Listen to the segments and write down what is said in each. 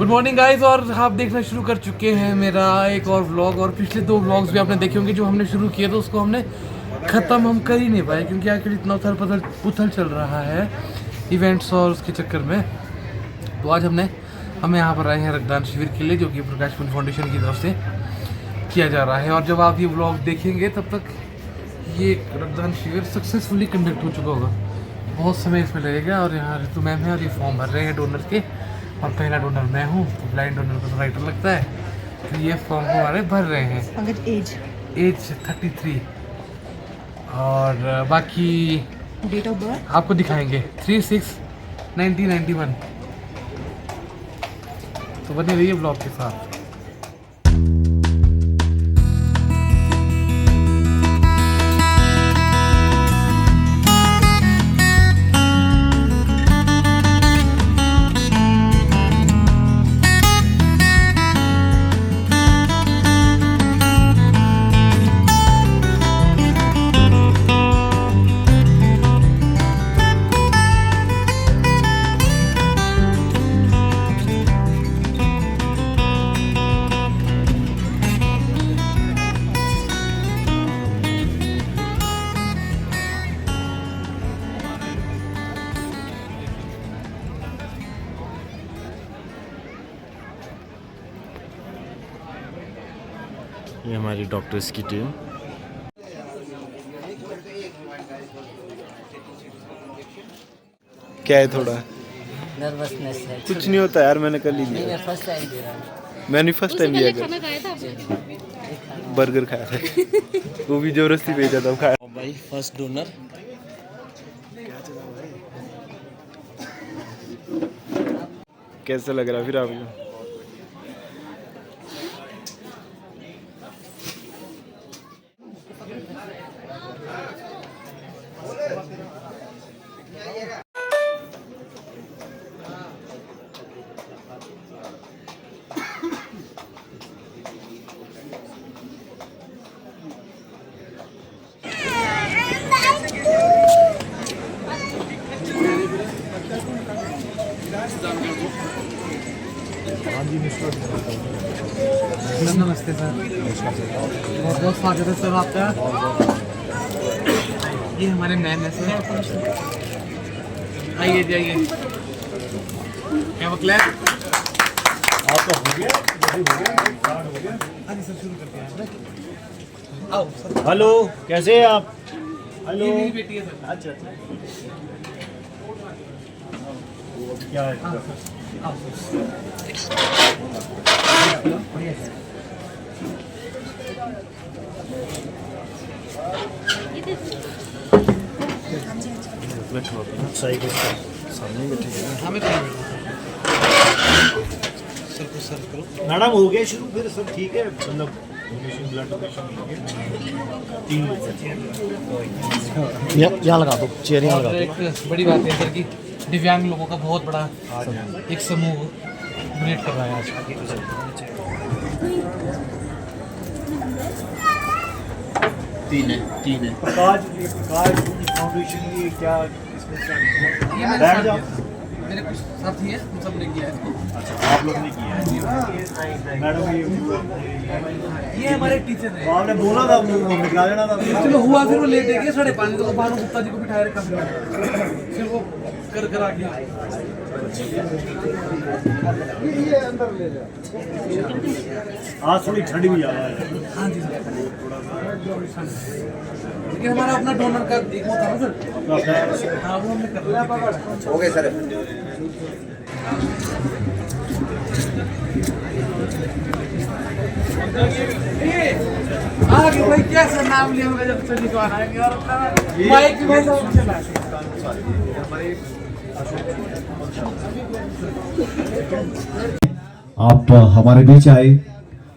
Good morning guys. और आप देखना शुरू कर चुके हैं मेरा एक और व्लॉग। और पिछले 2 व्लॉग्स भी आपने देखे होंगे जो हमने शुरू किए थे, उसको हमने ख़त्म हम कर ही नहीं पाए क्योंकि आखिर इतना उथल पुथल चल रहा है इवेंट्स और उसके चक्कर में। तो आज हम यहाँ पर आए हैं रक्तदान शिविर के लिए, जो कि प्रकाश पुंज फाउंडेशन की तरफ से किया जा रहा है। और जब आप ये व्लॉग देखेंगे तब तक ये रक्तदान शिविर सक्सेसफुली कंडक्ट हो चुका होगा। बहुत समय इसमें लगेगा। और यहाँ ऋतु मैम है और ये फॉर्म भर रहे हैं डोनर के, और पहला डोनर मैं हूँ, तो ब्लाइंड डोनर को तो राइटर लगता है। तो ये फॉर्म हमारे भर रहे हैं। अगर एज 33 और बाकी डेट ऑफ बर्थ आपको दिखाएंगे 3/6/1991। तो बने रहिए ब्लॉग के साथ। ये हमारी डॉक्टर्स की टीम। क्या है थोड़ा नर्वसनेस है। कुछ नहीं होता यार, मैंने कर ली नहीं, लिया। मैं फर्स्ट टाइम दे रहा हूँ। मैंने फर्स्ट टाइम लिया खाना खाया था आपने? बर्गर खाया था वो भी जबरदस्ती भेजा था खाया। भाई फर्स्ट डोनर कैसा लग रहा है फिर आपको? नमस्ते सर, बहुत बहुत स्वागत है सर आपका। ये हमारे मैम है सर, आइए जी आइए। क्या क्लैप आपका हो गया? हाँ जी सर, शुरू करते हैं। आओ सर। हेलो, कैसे हैं आप? हेलो, ये मेरी बेटी है सर। अच्छा क्या है? हाँ सर, आओ सर। बढ़िया सर। सही सामने बैठे हमें सर को सर्व करो। मैडम, हो गया शुरू फिर सब ठीक है? मतलब डोनेशन, ब्लड डोनेशन 3 लोग यहाँ लगा दो, चेयर यहाँ लगा और दो। एक बड़ी बात है सर कि दिव्यांग लोगों का बहुत बड़ा एक समूह डोनेट कर रहा है आज। तीन है प्रकाश फाउंडेशन की क्या इसमें ये मेरे बैठ साथ जाओ। है। मेरे कुछ साथी हैं, हम सब ने किया है इसको। अच्छा, आप लोग ने किया है। मैडम ये हमारे टीचर हैं। तो आपने बोला था आप लोगों को निकाल देना था। चलो हुआ, फिर वो लेट गए 5:30 तो भानु गुप्ता जी को बिठाए रखा, फिर वो कर आ गया। आज थोड़ी ठंड भी ज़्यादा है। हाँ जी सर, लेकिन हमारा अपना डोनर का एक वो था ना सर। हाँ, वो हमने कर लिया। हो गए सर। आगे भाई कैसा नाम लिया होगा जब चली को आना है और अपना माइक भी बहुत चला है। आप हमारे बीच आए,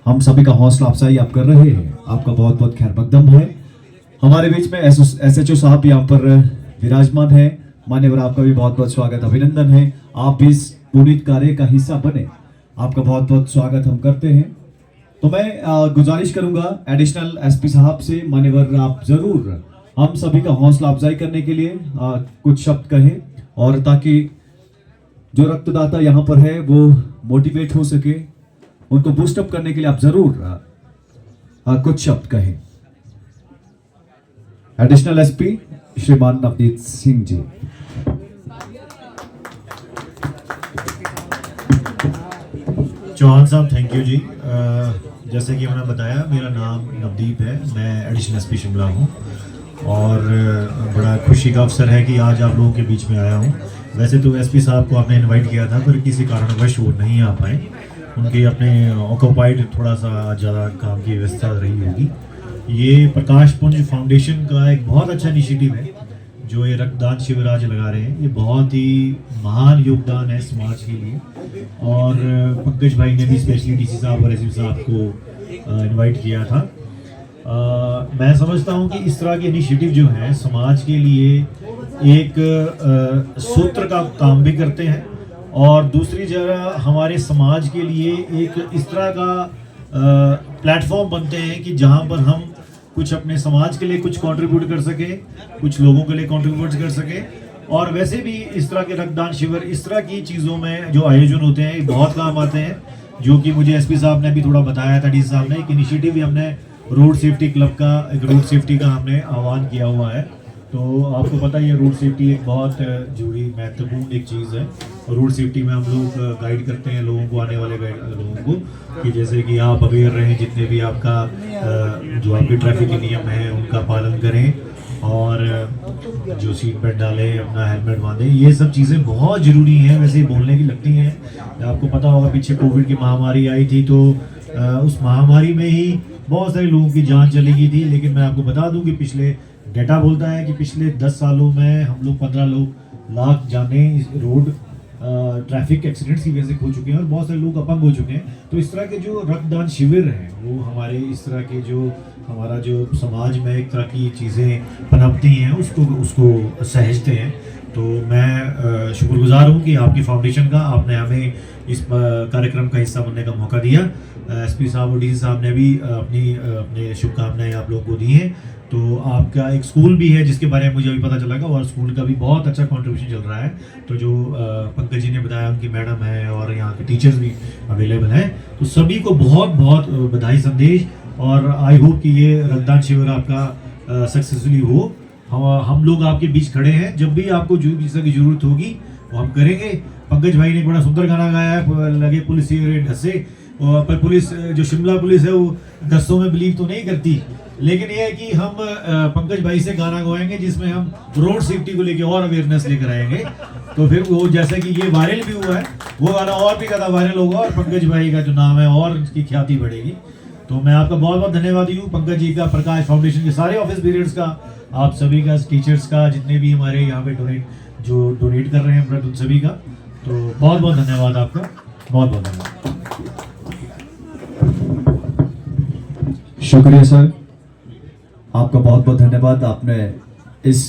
हम सभी का हौसला अफजाई आप कर रहे हैं, आपका बहुत बहुत खैर मकदम है। हमारे बीच में SHO साहब यहाँ पर विराजमान है। मान्यवर, आपका भी बहुत बहुत स्वागत, अभिनंदन है। आप भी इस पुनीत कार्य का हिस्सा बने, आपका बहुत बहुत स्वागत हम करते हैं। तो मैं गुजारिश करूंगा एडिशनल SP साहब से, मान्यवर आप जरूर हम सभी का हौसला अफजाई करने के लिए कुछ शब्द कहें, और ताकि जो रक्तदाता यहाँ पर है वो मोटिवेट हो सके, उनको बूस्टअप करने के लिए आप जरूर कुछ शब्द कहें। एडिशनल एसपी श्रीमान नवनीत सिंह जी। चौहान साहब थैंक यू जी। जैसे कि मैंने बताया, मेरा नाम नवदीप है, मैं एडिशनल एसपी शिमला हूँ और बड़ा खुशी का अवसर है कि आज आप लोगों के बीच में आया हूँ। वैसे तो एसपी साहब को आपने इनवाइट किया था, पर किसी कारणवश वो नहीं आ पाए, उनके अपने ऑक्यूपाइड थोड़ा सा ज़्यादा काम की व्यवस्था रही होगी। ये प्रकाश पुंज फाउंडेशन का एक बहुत अच्छा इनिशिएटिव है जो ये रक्तदान शिविर आज लगा रहे हैं। ये बहुत ही महान योगदान है समाज के लिए, और पंकज भाई ने भी स्पेशली डीसी साहब और एसपी साहब को इनवाइट किया था। मैं समझता हूँ कि इस तरह के इनिशिएटिव जो हैं समाज के लिए एक सूत्र का काम भी करते हैं, और दूसरी जगह हमारे समाज के लिए एक इस तरह का प्लेटफॉर्म बनते हैं कि जहाँ पर हम कुछ अपने समाज के लिए कुछ कंट्रीब्यूट कर सके, कुछ लोगों के लिए कंट्रीब्यूट कर सके। और वैसे भी इस तरह के रक्तदान शिविर, इस तरह की चीज़ों में जो आयोजन होते हैं बहुत काम आते हैं, जो कि मुझे एसपी साहब ने भी थोड़ा बताया था, डीसी साहब ने। एक इनिशिएटिव भी हमने रोड सेफ्टी क्लब का, एक रोड सेफ्टी का हमने आह्वान किया हुआ है। तो आपको पता ही है रोड सेफ्टी एक बहुत जरूरी महत्वपूर्ण एक चीज़ है। रोड सेफ्टी में हम लोग गाइड करते हैं लोगों को, आने वाले लोगों को, कि जैसे कि आप अवेयर रहें, जितने भी आपका जो आपके ट्रैफिक के नियम हैं उनका पालन करें, और जो सीट बेल्ट डालें, अपना हेलमेट बांधें। ये सब चीज़ें बहुत ज़रूरी हैं, वैसे बोलने की लगती हैं। आपको पता होगा पीछे कोविड की महामारी आई थी, तो उस महामारी में ही बहुत सारे लोगों की जान चली गई थी। लेकिन मैं आपको बता दूं कि पिछले डेटा बोलता है कि पिछले 10 सालों में हम लोग 15 लाख जाने इस रोड ट्रैफिक एक्सीडेंट्स की वजह से खो चुके हैं, और बहुत सारे लोग अपंग हो चुके हैं। तो इस तरह के जो रक्तदान शिविर हैं वो हमारे इस तरह के जो हमारा जो समाज में एक तरह की चीज़ें पनपती हैं उसको सहेजते हैं। तो मैं शुक्रगुजार हूँ कि आपकी फाउंडेशन का, आपने हमें इस कार्यक्रम का हिस्सा बनने का मौका दिया। एसपी साहब और डीसी साहब ने भी अपने शुभकामनाएं आप लोगों को दी हैं। तो आपका एक स्कूल भी है जिसके बारे में मुझे अभी पता चला, और स्कूल का भी बहुत अच्छा कंट्रीब्यूशन चल रहा है। तो जो पंकज जी ने बताया, उनकी मैडम है और यहाँ के टीचर्स भी अवेलेबल हैं। तो सभी को बहुत बहुत बधाई संदेश, और आई होप कि ये रक्तदान शिविर आपका सक्सेसफुली हो। हम लोग आपके बीच खड़े हैं, जब भी आपको जो भी की जरूरत होगी वो हम करेंगे। पंकज भाई ने बड़ा सुंदर गाना गाया है, लगे पुलिस ढसे, पर पुलिस जो शिमला पुलिस है वो ढस्सों में बिलीव तो नहीं करती। लेकिन ये है कि हम पंकज भाई से गाना गाएंगे जिसमें हम रोड सेफ्टी को लेके और अवेयरनेस लेकर आएंगे। तो फिर वो जैसे कि ये वायरल भी हुआ है, वो गाना और भी ज़्यादा वायरल होगा, और पंकज भाई का जो नाम है और उसकी ख्याति बढ़ेगी। तो मैं आपका बहुत बहुत धन्यवाद हूँ, पंकज जी का, प्रकाश फाउंडेशन के सारे ऑफिस पीरियड्स का, आप सभी का, टीचर्स का, जितने भी हमारे यहाँ पे डोनेट कर रहे हैं ब्लड, उन सभी का। तो बहुत बहुत धन्यवाद आपका, बहुत बहुत धन्यवाद। शुक्रिया सर, आपका बहुत बहुत धन्यवाद। आपने इस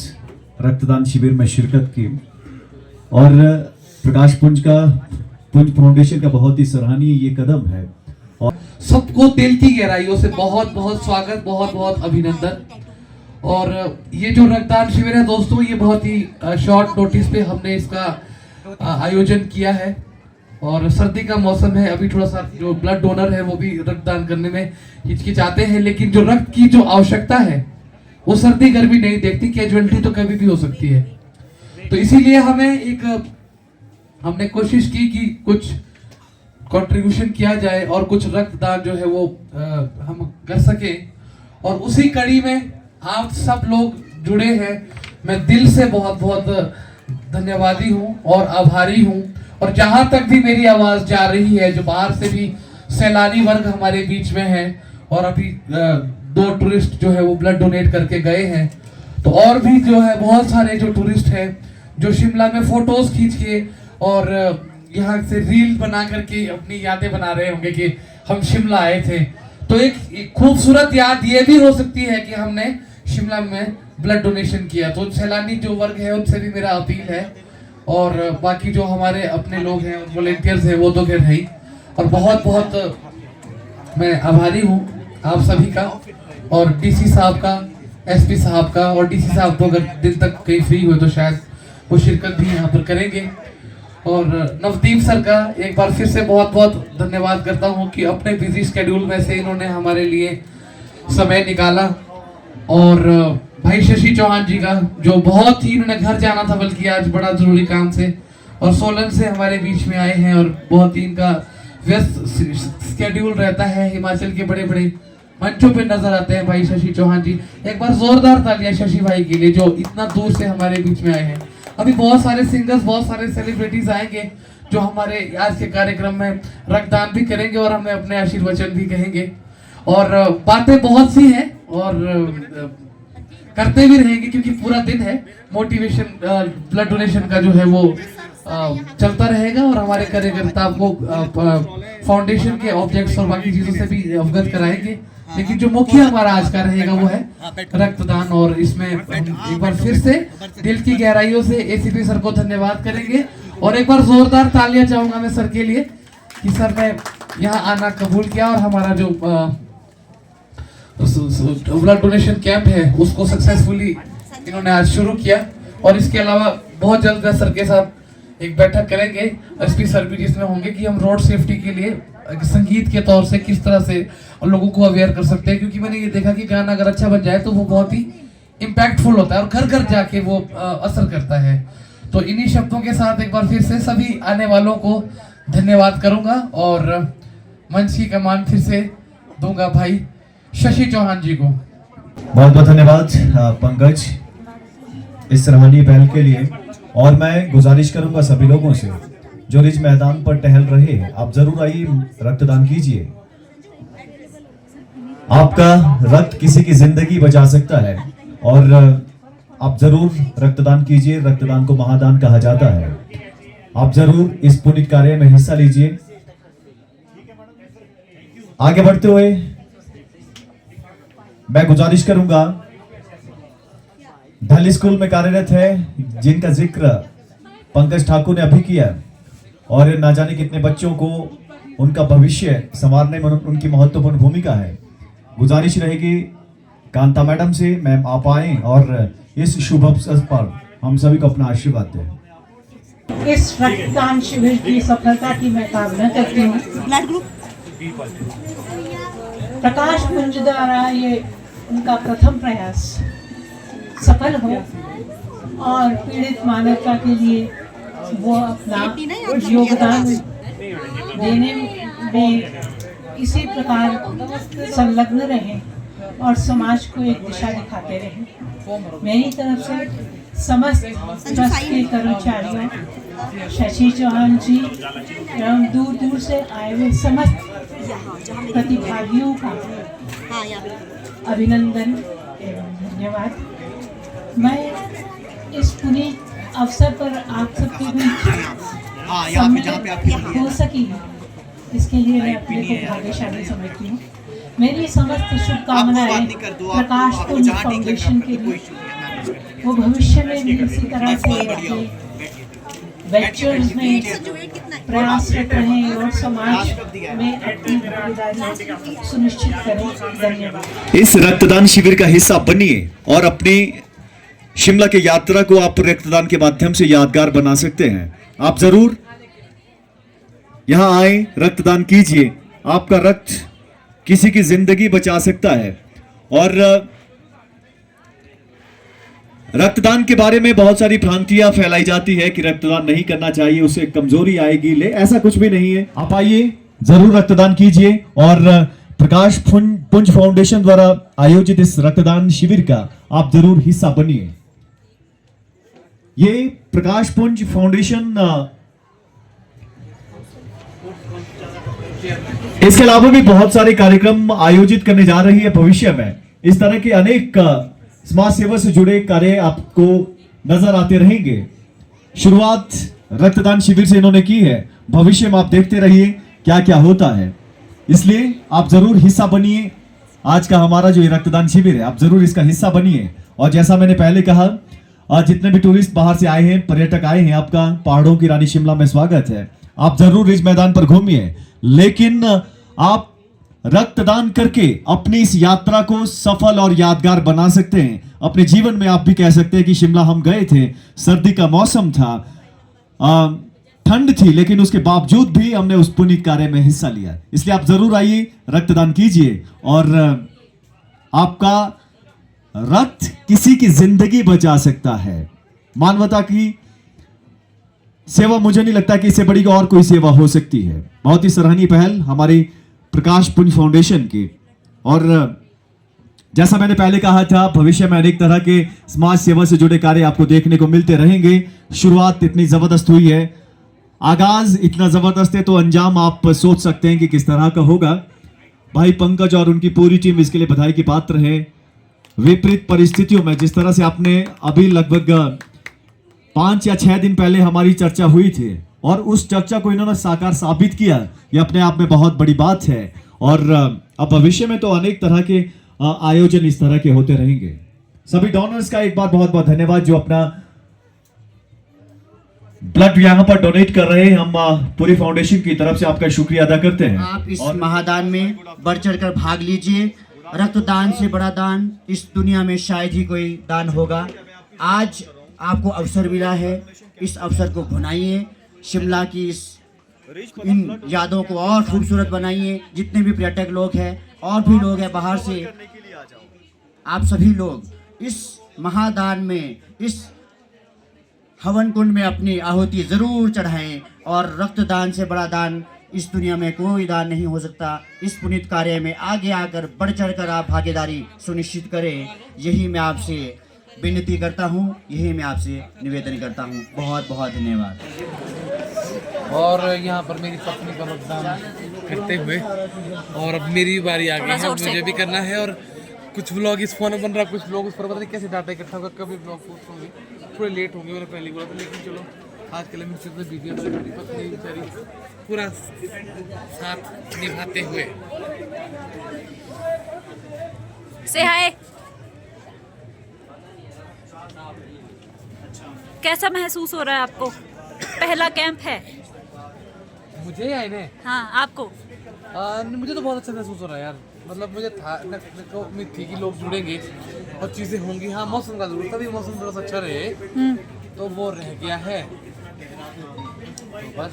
रक्तदान शिविर में शिरकत की, और प्रकाश पुंज फाउंडेशन का बहुत ही सराहनीय ये कदम है। और सबको दिल की गहराइयों से बहुत बहुत स्वागत, बहुत बहुत अभिनंदन। और ये जो रक्तदान शिविर है दोस्तों, ये बहुत ही शॉर्ट नोटिस पे हमने इसका आयोजन किया है, और सर्दी का मौसम है, अभी थोड़ा सा जो ब्लड डोनर है वो भी रक्तदान करने में हिचकिचाते हैं, लेकिन जो रक्त की जो आवश्यकता है वो सर्दी गर्मी नहीं देखती, कैजुअलिटी तो कभी भी हो सकती है। तो इसीलिए हमने कोशिश की कि कुछ कंट्रीब्यूशन किया जाए और कुछ रक्तदान जो है वो हम कर सके, और उसी कड़ी में आप सब लोग जुड़े हैं। मैं दिल से बहुत बहुत धन्यवादी हूँ और आभारी हूँ। और जहां तक भी मेरी आवाज जा रही है, जो बाहर से भी सैलानी वर्ग हमारे बीच में है, और अभी 2 टूरिस्ट जो है वो ब्लड डोनेट करके गए हैं, तो और भी जो है बहुत सारे जो टूरिस्ट हैं जो शिमला में फोटोज खींच के और यहाँ से रील बना करके अपनी यादें बना रहे होंगे कि हम शिमला आए थे। तो एक खूबसूरत याद ये भी हो सकती है कि हमने शिमला में ब्लड डोनेशन किया। तो सैलानी जो वर्ग है उनसे भी मेरा अपील है, और बाकी जो हमारे अपने लोग हैं, वॉलेंटियर्स हैं, वो तो खैर है ही। और बहुत बहुत मैं आभारी हूँ आप सभी का, और डीसी साहब का, एसपी साहब का। और डीसी साहब तो अगर दिन तक कहीं फ्री हुए तो शायद वो शिरकत भी यहाँ पर करेंगे। और नवदीप सर का एक बार फिर से बहुत बहुत धन्यवाद करता हूँ कि अपने बिजी स्केड्यूल में से इन्होंने हमारे लिए समय निकाला। और भाई शशि चौहान जी का, जो बहुत ही इन्होंने घर जाना था बल्कि आज बड़ा जरूरी काम से, और सोलन से हमारे बीच में आए हैं और बहुत ही इनका व्यस्त स्केड्यूल रहता है। हिमाचल के बड़े बड़े मंचों पे नजर आते हैं भाई शशि चौहान जी। एक बार जोरदार तालियां शशि भाई के लिए जो इतना दूर से हमारे बीच में आए हैं। अभी बहुत सारे सिंगर्स, बहुत सारे सेलिब्रिटीज आएंगे जो हमारे आज के कार्यक्रम में रक्तदान भी करेंगे और हमें अपने आशीर्वचन भी कहेंगे। और बातें बहुत सी हैं और करते भी रहेंगे क्योंकि पूरा दिन है। मोटिवेशन ब्लड डोनेशन का जो है वो चलता रहेगा और हमारे कार्यकर्ता आपको फाउंडेशन के ऑब्जेक्ट्स और बाकी चीजों से भी अवगत कराएंगे। लेकिन जो मुख्य हमारा आज का रहेगा वो है रक्तदान। और इसमें एक बार फिर से दिल की गहराइयों से एसीपी सर को धन्यवाद करेंगे और एक बार जोरदार तालियां चाहूंगा मैं सर के लिए कि सर ने यहाँ आना कबूल किया और हमारा जो ब्लड डोनेशन कैंप है उसको सक्सेसफुली इन्होंने आज शुरू किया। और इसके अलावा बहुत जल्द मैं सर के साथ एक बैठक करेंगे, एसपी सर भी जिसमें होंगे, कि हम रोड सेफ्टी के लिए संगीत के तौर से किस तरह से लोगों को अवेयर कर सकते हैं। क्योंकि मैंने ये देखा कि गाना अगर अच्छा बन जाए तो वो बहुत ही इम्पैक्टफुल होता है और घर घर जाके वो असर करता है। तो इन्हीं शब्दों के साथ एक बार फिर से सभी आने वालों को धन्यवाद करूंगा और मंच की कमान फिर से दूंगा भाई शशि चौहान जी को। बहुत बहुत धन्यवाद पंकज इस सराहनीय पहल के लिए। और मैं गुजारिश करूंगा सभी लोगों से जो रिज मैदान पर टहल रहे हैं, आप जरूर आइए, रक्तदान कीजिए। आपका रक्त किसी की जिंदगी बचा सकता है और आप जरूर रक्तदान कीजिए। रक्तदान को महादान कहा जाता है। आप जरूर इस पुण्य कार्य में हिस्सा लीजिए। आगे बढ़ते हुए मैं गुजारिश करूंगा, ढल स्कूल में कार्यरत है जिनका जिक्र पंकज ठाकुर ने अभी किया और ना जाने कितने बच्चों को उनका भविष्य संवारने में उनकी महत्वपूर्ण भूमिका है। गुजारिश रहेगी कांता मैडम से, मैम आप आए और इस शुभ अवसर पर हम सभी को अपना आशीर्वाद दें। इस रक्तदान शिविर की सफलता की मैं कामना करती हूँ। प्रकाश पुंज द्वारा ये उनका प्रथम प्रयास सफल हो और पीड़ित मानवता के लिए वो अपना योगदान देने में इसी प्रकार संलग्न रहें और समाज को एक दिशा दिखाते रहें। मेरी तरफ से समस्त ट्रस्ट के कर्मचारियों, शशि चौहान जी एवं दूर दूर से आए हुए समस्त प्रतिभागियों का अभिनंदन एवं धन्यवाद। मैं इस पूरी अवसर पर आप सबके बीच हो सकी इसके लिए मैं अपने को भाग्यशाली समझती हूँ। मेरी समस्त शुभकामनाएं प्रकाश पुंज फाउंडेशन के लिए, वो भविष्य में भी इसी तरह से अपने वेंचर्स में प्रयासरत रहें और समाज में अपनी भागीदारी सुनिश्चित करें। धन्यवाद। इस रक्तदान शिविर का हिस्सा बनिए और अपनी शिमला की यात्रा को आप रक्तदान के माध्यम से यादगार बना सकते हैं। आप जरूर यहां आए, रक्तदान कीजिए। आपका रक्त किसी की जिंदगी बचा सकता है। और रक्तदान के बारे में बहुत सारी भ्रांतियां फैलाई जाती है कि रक्तदान नहीं करना चाहिए, उससे कमजोरी आएगी। ले ऐसा कुछ भी नहीं है। आप आइए, जरूर रक्तदान कीजिए और प्रकाश पुंज फाउंडेशन द्वारा आयोजित इस रक्तदान शिविर का आप जरूर हिस्सा बनिए। ये प्रकाश पुंज फाउंडेशन इसके अलावा भी बहुत सारे कार्यक्रम आयोजित करने जा रही है भविष्य में। इस तरह के अनेक समाज सेवा से जुड़े कार्य आपको नजर आते रहेंगे। शुरुआत रक्तदान शिविर से इन्होंने की है, भविष्य में आप देखते रहिए क्या क्या होता है। इसलिए आप जरूर हिस्सा बनिए। आज का हमारा जो ये रक्तदान शिविर है, आप जरूर इसका हिस्सा बनिए। और जैसा मैंने पहले कहा, जितने भी टूरिस्ट बाहर से आए हैं, पर्यटक आए हैं, आपका पहाड़ों की रानी शिमला में स्वागत है। आप जरूर रिज मैदान पर घूमिए, लेकिन आप रक्तदान करके अपनी इस यात्रा को सफल और यादगार बना सकते हैं। अपने जीवन में आप भी कह सकते हैं कि शिमला हम गए थे, सर्दी का मौसम था, ठंड थी, लेकिन उसके बावजूद भी हमने उस पुनीत कार्य में हिस्सा लिया। इसलिए आप जरूर आइए, रक्तदान कीजिए और आपका रक्त किसी की जिंदगी बचा सकता है। मानवता की सेवा, मुझे नहीं लगता कि इससे बड़ी और कोई सेवा हो सकती है। बहुत ही सराहनीय पहल हमारी प्रकाश पुंज फाउंडेशन की। और जैसा मैंने पहले कहा था, भविष्य में अनेक तरह के समाज सेवा से जुड़े कार्य आपको देखने को मिलते रहेंगे। शुरुआत इतनी जबरदस्त हुई है, आगाज इतना जबरदस्त है, तो अंजाम आप सोच सकते हैं कि किस तरह का होगा। भाई पंकज और उनकी पूरी टीम इसके लिए बधाई की पात्र है। विपरीत परिस्थितियों में जिस तरह से आपने अभी लगभग 5 या 6 दिन पहले हमारी चर्चा हुई थी और उस चर्चा को इन्होंने साकार साबित किया, ये अपने आप में बहुत बड़ी बात है। और अब भविष्य में तो अनेक तरह के आयोजन इस तरह के होते रहेंगे। सभी डोनर्स का एक बार बहुत बहुत धन्यवाद जो अपना ब्लड यहाँ पर डोनेट कर रहे हैं। हम पूरी फाउंडेशन की तरफ से आपका शुक्रिया अदा करते हैं। आप इस महादान में बढ़ चढ़कर भाग लीजिए। रक्तदान से बड़ा दान इस दुनिया में शायद ही कोई दान होगा। आज आपको अवसर मिला है, इस अवसर को भुनाइए। शिमला की इन यादों को और खूबसूरत बनाइए। जितने भी पर्यटक लोग हैं और भी लोग हैं बाहर से, आप सभी लोग इस महादान में, इस हवन कुंड में अपनी आहुति जरूर चढ़ाएं। और रक्तदान से बड़ा दान इस दुनिया में कोई दान नहीं हो सकता। इस पुनीत कार्य में आगे आकर बढ़ चढ़कर आप भागीदारी सुनिश्चित करें, यही मैं आपसे विनती करता हूं, यही मैं आपसे निवेदन करता हूं। बहुत बहुत धन्यवाद। और यहाँ पर मेरी पत्नी का रक्तदान करते हुए, और अब मेरी बारी आ गई है, मुझे भी करना है। और कुछ व्लॉग इस फोन में बन रहा है, कुछ व्लॉग उस पर पता नहीं कैसे डाटा इकट्ठा होगा, कभी व्लॉग पोस्ट होंगे, थोड़े लेट होंगे, मैंने पहले बोला था। लेकिन चलो आज के लिए मुझसे तो वीडियो मेरी पत्नी बेचारी पूरा साथ निभाते हुए। से हाय, कैसा महसूस हो रहा है आपको? पहला कैंप है मुझे या इन्हें? हाँ, आपको। मुझे तो बहुत अच्छा महसूस हो रहा है यार। मतलब मुझे था तो उम्मीद थी कि लोग जुड़ेंगे और चीज़ें होंगी। हाँ, मौसम का जरूर, तभी मौसम थोड़ा सा अच्छा रहे, तो वो रह गया है। तो बस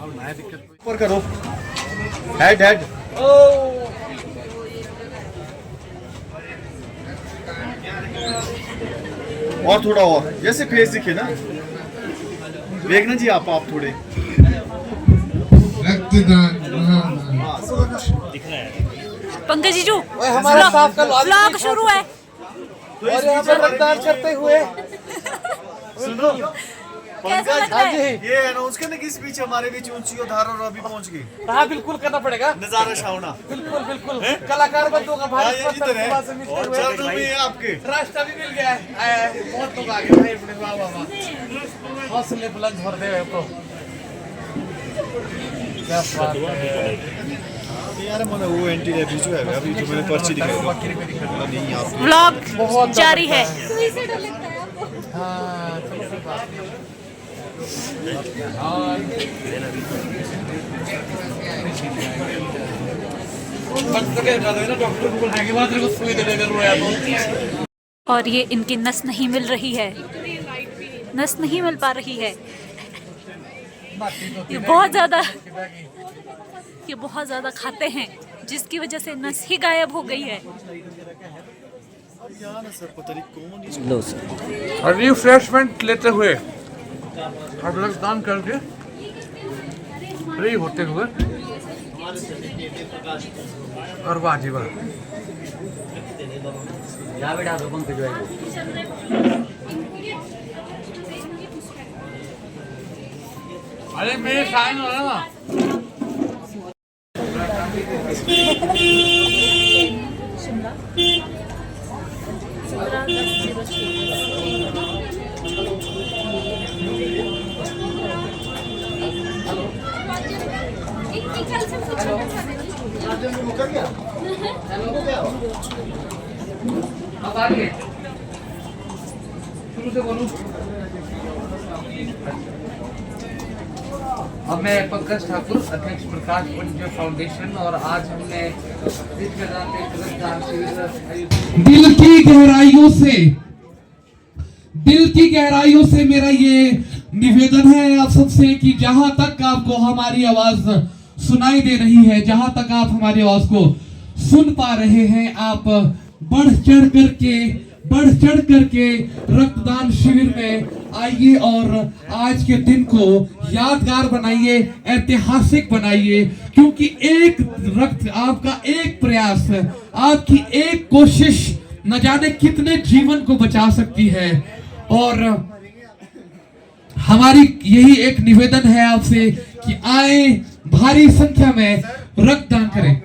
अब नया दिक्कत ऊपर करो, हेड हेड। और थोड़ा और, जैसे फेस दिखे ना, देखना जी आप थोड़े। पंकज जीजू, हमारा साफ का व्लॉग शुरू है और यहाँ पर रक्तदान करते हुए सुनो, कैसा लग रहा है? ये अनाउंस करने की स्पीच हमारे बीच ऊंची उधार और अभी पहुंच गई। हाँ बिल्कुल करना पड़ेगा, नजारा छावना। बिल्कुल बिल्कुल कलाकार बंदों का भारी इधर है और चादर भी है आपके। रास्ता भी मिल गया है, बहुत लोग आ गए भाई अपने। वाह वाह वाह, हौसले बुलंद हो रहे हैं। तो क्या बात है यार, मैंने वो एंटी रेबीज जो है अभी जो मैंने पर्ची दिखाई नहीं आपको। व्लॉग जारी है। हाँ चलो कोई बात नहीं। और ये इनकी नस नहीं मिल रही है, नस नहीं मिल पा रही है। ये बहुत ज़्यादा खाते हैं, जिसकी वजह से नस ही गायब हो गई है। लो सर। और रिफ्रेशमेंट लेते हुए और रक्तदान करके फ्री होते हुए, और वाह जी वाह। अरे मेरे साइन हो रहा ना। अब आगे शुरू से बोलूं। अब मैं पंकज ठाकुर, अध्यक्ष प्रकाश पुंज फाउंडेशन, और आज हमने दिल की गहराइयों से मेरा ये निवेदन है आप सबसे कि जहां तक आपको हमारी आवाज सुनाई दे रही है, जहां तक आप हमारी आवाज को सुन पा रहे हैं, आप बढ़ चढ़ करके रक्तदान शिविर में आइए और आज के दिन को यादगार बनाइए, ऐतिहासिक बनाइए, क्योंकि आपका एक प्रयास, आपकी एक कोशिश न जाने कितने जीवन को बचा सकती है। और हमारी यही एक निवेदन है आपसे कि आए, भारी संख्या में रक्तदान करें।